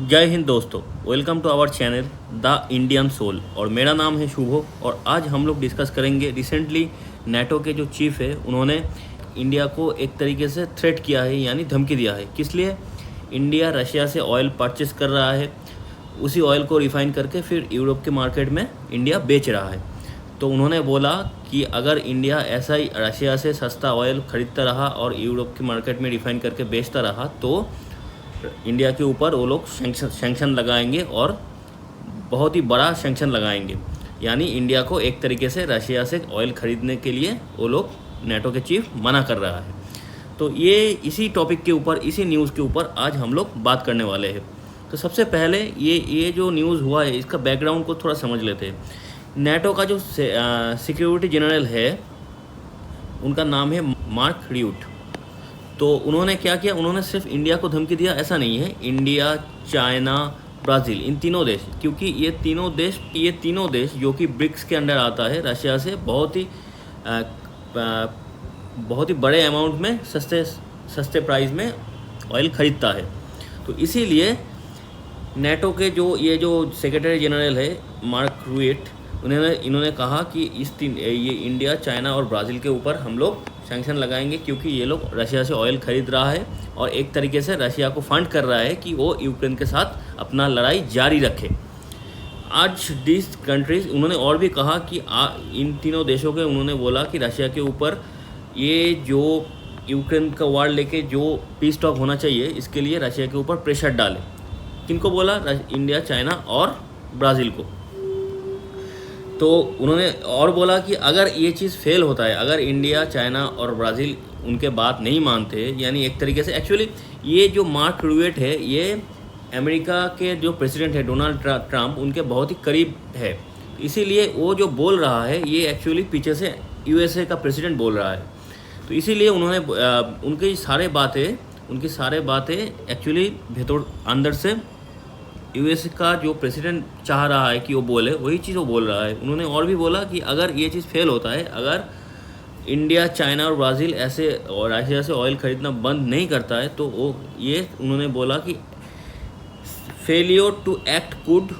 जय हिंद दोस्तों, welcome to our channel the Indian soul. और मेरा नाम है शुभो। और आज हम लोग डिस्कस करेंगे रिसेंटली नाटो के जो चीफ है उन्होंने इंडिया को एक तरीके से थ्रेट किया है, यानी धमकी दिया है। किस लिए? इंडिया रशिया से ऑयल परचेस कर रहा है, उसी ऑयल को रिफ़ाइन करके फिर यूरोप के मार्केट में इंडिया बेच रहा है। तो उन्होंने बोला कि अगर इंडिया ऐसा ही रशिया से सस्ता ऑयल ख़रीदता रहा और यूरोप के मार्केट में रिफ़ाइन करके बेचता रहा तो इंडिया के ऊपर वो लोग सैंक्शन लगाएंगे, और बहुत ही बड़ा सैंक्शन लगाएंगे। यानी इंडिया को एक तरीके से रशिया से ऑयल ख़रीदने के लिए वो लोग नाटो के चीफ मना कर रहा है। तो ये इसी टॉपिक के ऊपर, इसी न्यूज़ के ऊपर आज हम लोग बात करने वाले हैं। तो सबसे पहले ये जो न्यूज़ हुआ है इसका बैकग्राउंड को थोड़ा समझ लेते हैं। नाटो का जो सिक्योरिटी जनरल है उनका नाम है मार्क र्यूट। तो उन्होंने क्या किया, उन्होंने सिर्फ इंडिया को धमकी दिया ऐसा नहीं है। इंडिया, चाइना, ब्राज़ील, इन तीनों देश, क्योंकि ये तीनों देश जो कि ब्रिक्स के अंडर आता है, रशिया से बहुत ही बड़े अमाउंट में सस्ते प्राइस में ऑयल ख़रीदता है। तो इसीलिए नाटो के जो सेक्रेटरी जनरल है मार्क र्यूट, इन्होंने कहा कि ये इंडिया, चाइना और ब्राज़ील के ऊपर हम लोग सैंक्शन लगाएंगे, क्योंकि ये लोग रशिया से ऑयल ख़रीद रहा है और एक तरीके से रशिया को फंड कर रहा है कि वो यूक्रेन के साथ अपना लड़ाई जारी रखे। आज दिस कंट्रीज, उन्होंने और भी कहा कि इन तीनों देशों के, उन्होंने बोला कि रशिया के ऊपर ये जो यूक्रेन का वार लेके जो पीस टॉक होना चाहिए, इसके लिए रशिया के ऊपर प्रेशर डाले। किनको बोला? इंडिया, चाइना और ब्राज़ील को। तो उन्होंने और बोला कि अगर ये चीज़ फेल होता है, अगर इंडिया, चाइना और ब्राज़ील उनके बात नहीं मानते, यानी एक तरीके से एक्चुअली ये जो मार्क र्यूट है ये अमेरिका के जो प्रेसिडेंट है डोनाल्ड ट्रंप, उनके बहुत ही करीब है। इसीलिए वो जो बोल रहा है ये एक्चुअली पीछे से यूएसए का प्रेसिडेंट बोल रहा है। तो इसीलिए उन्होंने उनकी सारे बातें एक्चुअली भीतर अंदर से यूएस का जो प्रेसिडेंट चाह रहा है कि वो बोले, वही चीज़ वो बोल रहा है। उन्होंने और भी बोला कि अगर ये चीज़ फेल होता है, अगर इंडिया, चाइना और ब्राज़ील ऐसे और रशिया से ऑयल ख़रीदना बंद नहीं करता है, तो उन्होंने बोला कि failure to act could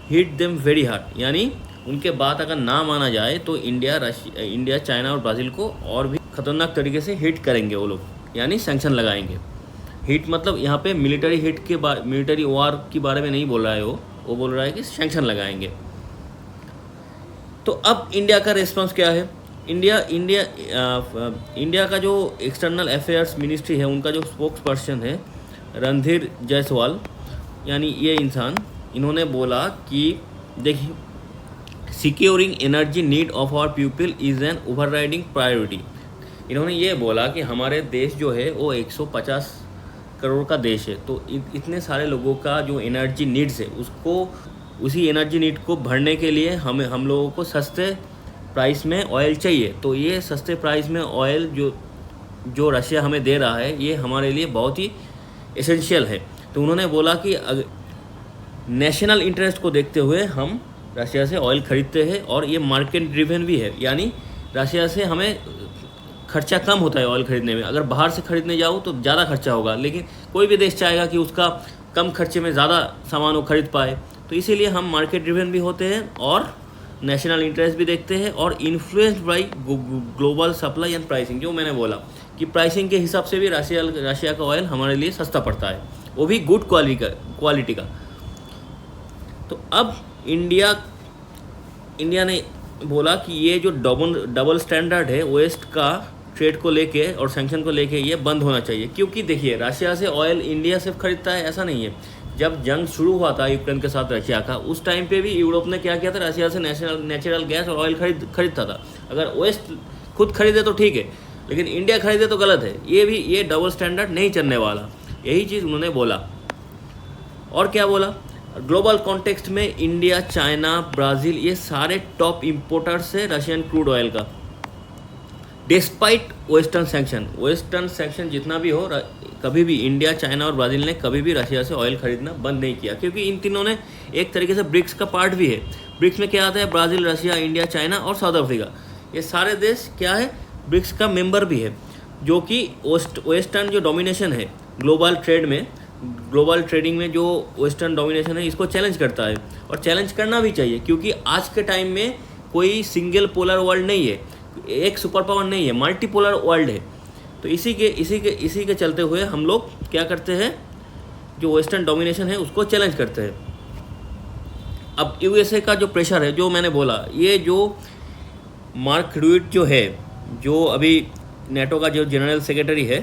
hit them very hard. यानी उनके बात अगर ना माना जाए तो इंडिया, चाइना और ब्राज़ील को और भी ख़तरनाक तरीके से हिट करेंगे वो लोग, यानी सैंक्शन लगाएंगे। हिट मतलब यहाँ पे मिलिट्री वार के बारे में नहीं बोल रहा है वो बोल रहा है कि सैंक्शन लगाएंगे। तो अब इंडिया का रिस्पांस क्या है? इंडिया का जो एक्सटर्नल अफेयर्स मिनिस्ट्री है, उनका जो स्पोक्स पर्सन है रणधीर जायसवाल, यानी ये इंसान, इन्होंने बोला कि देखिए, securing energy need of our people is an overriding priority. इन्होंने ये बोला कि हमारे देश जो है वो 150 करोड़ का देश है, तो इतने सारे लोगों का जो एनर्जी नीड्स है, उसी एनर्जी नीड को भरने के लिए हम लोगों को सस्ते प्राइस में ऑयल चाहिए। तो ये सस्ते प्राइस में ऑयल जो रशिया हमें दे रहा है, ये हमारे लिए बहुत ही एसेंशियल है। तो उन्होंने बोला कि नेशनल इंटरेस्ट को देखते हुए हम रशिया से ऑयल ख़रीदते हैं, और ये मार्केट ड्रिवन भी है। यानी रशिया से हमें खर्चा कम होता है ऑयल ख़रीदने में। अगर बाहर से ख़रीदने जाओ तो ज़्यादा खर्चा होगा, लेकिन कोई भी देश चाहेगा कि उसका कम खर्चे में ज़्यादा सामान वो खरीद पाए। तो इसीलिए हम मार्केट ड्रिवन भी होते हैं और नेशनल इंटरेस्ट भी देखते हैं, और influenced by global supply and pricing. जो मैंने बोला कि प्राइसिंग के हिसाब से भी रशिया का ऑयल हमारे लिए सस्ता पड़ता है, वो भी गुड क्वालिटी का। तो अब इंडिया ने बोला कि ये जो डबल स्टैंडर्ड है वेस्ट का ट्रेड को लेके और सैंक्शन को लेके, ये बंद होना चाहिए। क्योंकि देखिए, रशिया से ऑयल इंडिया सिर्फ खरीदता है ऐसा नहीं है। जब जंग शुरू हुआ था यूक्रेन के साथ रशिया का, उस टाइम पे भी यूरोप ने क्या किया था, रशिया से नेचुरल गैस और ऑयल खरीदता था। अगर वेस्ट खुद खरीदे तो ठीक है, लेकिन इंडिया खरीदे तो गलत है। ये डबल स्टैंडर्ड नहीं चलने वाला, यही चीज़ उन्होंने बोला। और क्या बोला? ग्लोबल कॉन्टेक्स्ट में इंडिया, चाइना, ब्राज़ील, ये सारे टॉप इम्पोर्टर्स है रशियन क्रूड ऑयल का। डिस्पाइट वेस्टर्न सैंक्शन जितना भी हो, कभी भी इंडिया, चाइना और ब्राज़ील ने कभी भी रशिया से ऑयल खरीदना बंद नहीं किया, क्योंकि इन तीनों ने एक तरीके से ब्रिक्स का पार्ट भी है। ब्रिक्स में क्या आता है? ब्राज़ील, रशिया, इंडिया, चाइना और साउथ अफ्रीका। ये सारे देश क्या है? ब्रिक्स का मेंबर भी है, जो कि वेस्टर्न जो डोमिनेशन है ग्लोबल ट्रेड में, ग्लोबल ट्रेडिंग में जो वेस्टर्न डोमिनेशन है इसको चैलेंज करता है, और चैलेंज करना भी चाहिए, क्योंकि आज के टाइम में कोई सिंगल पोलर वर्ल्ड नहीं है, एक सुपर पावर नहीं है, मल्टीपोलर वर्ल्ड है। तो इसी के चलते हुए हम लोग क्या करते हैं, जो वेस्टर्न डोमिनेशन है उसको चैलेंज करते हैं। अब यूएसए का जो प्रेशर है, जो मैंने बोला, ये जो मार्क रूट जो है, जो अभी नेटो का जो जनरल सेक्रेटरी है,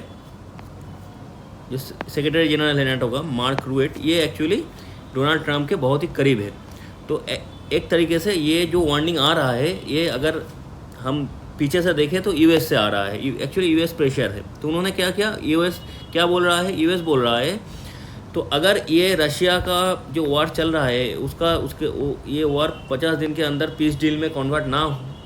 जो सेक्रेटरी जनरल है नेटो का, मार्क रूट, ये एक्चुअली डोनाल्ड ट्रंप के बहुत ही करीब है। तो एक तरीके से ये जो वार्निंग आ रहा है, ये अगर हम पीछे से देखें तो यूएस से आ रहा है, एक्चुअली यूएस प्रेशर है। तो उन्होंने क्या किया, यूएस क्या बोल रहा है, यूएस बोल रहा है, तो अगर ये रशिया का जो वार चल रहा है ये वार 50 दिन के अंदर पीस डील में कन्वर्ट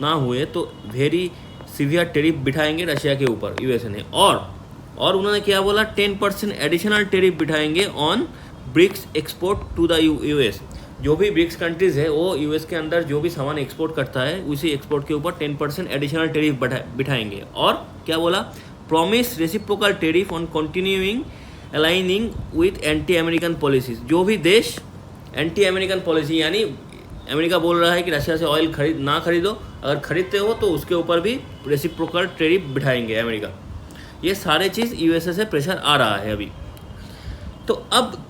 ना हुए तो वेरी सीवियर टेरिफ बिठाएंगे रशिया के ऊपर यूएसए ने। और उन्होंने क्या बोला, 10% एडिशनल टेरिफ बिठाएंगे on BRICS export to the US. जो भी ब्रिक्स कंट्रीज़ है वो यूएस के अंदर जो भी सामान एक्सपोर्ट करता है उसी एक्सपोर्ट के ऊपर 10% एडिशनल टेरिफ बिठाएंगे। और क्या बोला, promise reciprocal tariff on continuing aligning with anti American policies. जो भी देश एंटी अमेरिकन पॉलिसी, यानी अमेरिका बोल रहा है कि रशिया से ऑयल ना खरीदो, अगर खरीदते हो तो उसके ऊपर भी रेसिप्रोकल टेरिफ बिठाएंगे अमेरिका। ये सारे चीज़ यूएसए से प्रेशर आ रहा है अभी। तो अब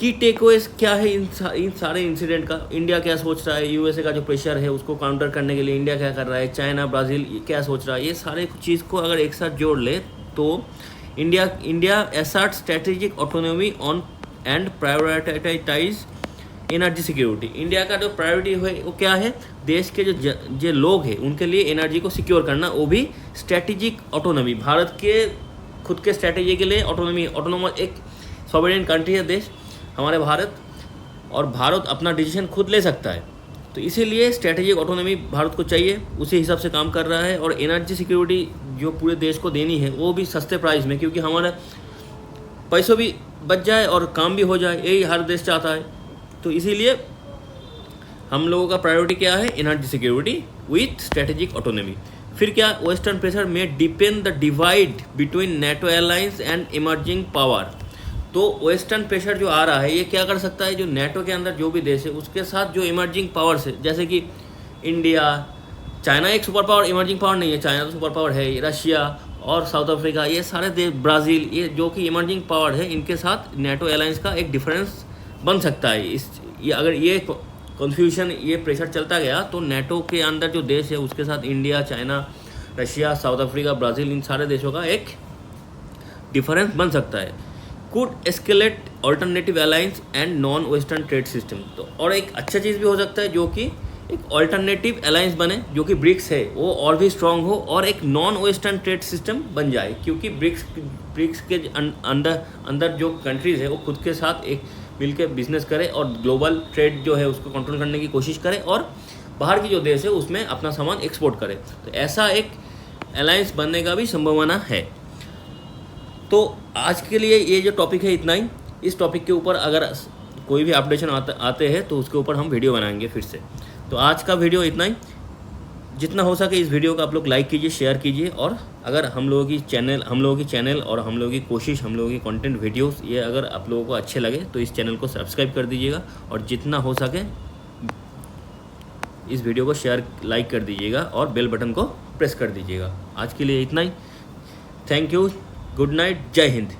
की टेकअवेज क्या है इन सारे इंसिडेंट का, इंडिया क्या सोच रहा है, यूएसए का जो प्रेशर है उसको काउंटर करने के लिए इंडिया क्या कर रहा है, चाइना ब्राज़ील क्या सोच रहा है, ये सारे चीज़ को अगर एक साथ जोड़ ले तो India assert strategic autonomy on and prioritise energy security. India का जो प्रायोरिटी है वो क्या है, देश के जो लोग हैं उनके लिए एनर्जी को सिक्योर करना, वो भी स्ट्रेटेजिक ऑटोनॉमी। भारत के खुद के स्ट्रेटेजी के लिए ऑटोनोमस एक सॉवरेन कंट्री है देश हमारे भारत, और भारत अपना डिसीजन खुद ले सकता है। तो इसीलिए स्ट्रेटेजिक ऑटोनॉमी भारत को चाहिए, उसी हिसाब से काम कर रहा है। और एनर्जी सिक्योरिटी जो पूरे देश को देनी है वो भी सस्ते प्राइस में, क्योंकि हमारा पैसों भी बच जाए और काम भी हो जाए, यही हर देश चाहता है। तो इसीलिए हम लोगों का प्रायोरिटी क्या है, energy security with strategic autonomy. फिर क्या, वेस्टर्न प्रेशर में depend the divide between NATO alliance and emerging power. तो वेस्टर्न प्रेशर जो आ रहा है ये क्या कर सकता है, जो नेटो के अंदर जो भी देश है उसके साथ जो इमर्जिंग पावर्स है, जैसे कि इंडिया, चाइना एक सुपर पावर, इमर्जिंग पावर नहीं है, चाइना तो सुपर पावर है, रशिया और साउथ अफ्रीका, ये सारे देश, ब्राज़ील, ये जो कि इमर्जिंग पावर है, इनके साथ नेटो एलायंस का एक डिफरेंस बन सकता है। अगर ये कन्फ्यूजन, ये प्रेशर चलता गया तो नेटो के अंदर जो देश है उसके साथ India, China, Russia, South Africa, Brazil, इन सारे देशों का एक डिफरेंस बन सकता है। Could escalate alternative alliance and non western trade system. तो और एक अच्छा चीज़ भी हो सकता है जो कि एक ऑल्टरनेटिव अलायंस बने, जो कि ब्रिक्स है वो और भी स्ट्रांग हो और एक नॉन वेस्टर्न ट्रेड सिस्टम बन जाए, क्योंकि ब्रिक्स के अंदर जो कंट्रीज़ है वो खुद के साथ एक मिलकर बिजनेस करे और ग्लोबल ट्रेड जो है उसको कंट्रोल करने की कोशिश करे, और बाहर की जो देश है उसमें अपना सामान एक्सपोर्ट करे। तो ऐसा एक अलायंस बनने का भी संभावना है। तो आज के लिए ये जो टॉपिक है इतना ही। इस टॉपिक के ऊपर अगर कोई भी अपडेशन आते हैं तो उसके ऊपर हम वीडियो बनाएंगे फिर से। तो आज का वीडियो इतना ही। जितना हो सके इस वीडियो को आप लोग लाइक कीजिए, शेयर कीजिए, और अगर हम लोगों की चैनल और हम लोगों की कोशिश, हम लोगों की कंटेंट वीडियोस ये अगर आप लोगों को अच्छे लगे तो इस चैनल को सब्सक्राइब कर दीजिएगा, और जितना हो सके इस वीडियो को शेयर, लाइक कर दीजिएगा और बेल बटन को प्रेस कर दीजिएगा। आज के लिए इतना ही। थैंक यू, गुड नाइट, जय हिंद।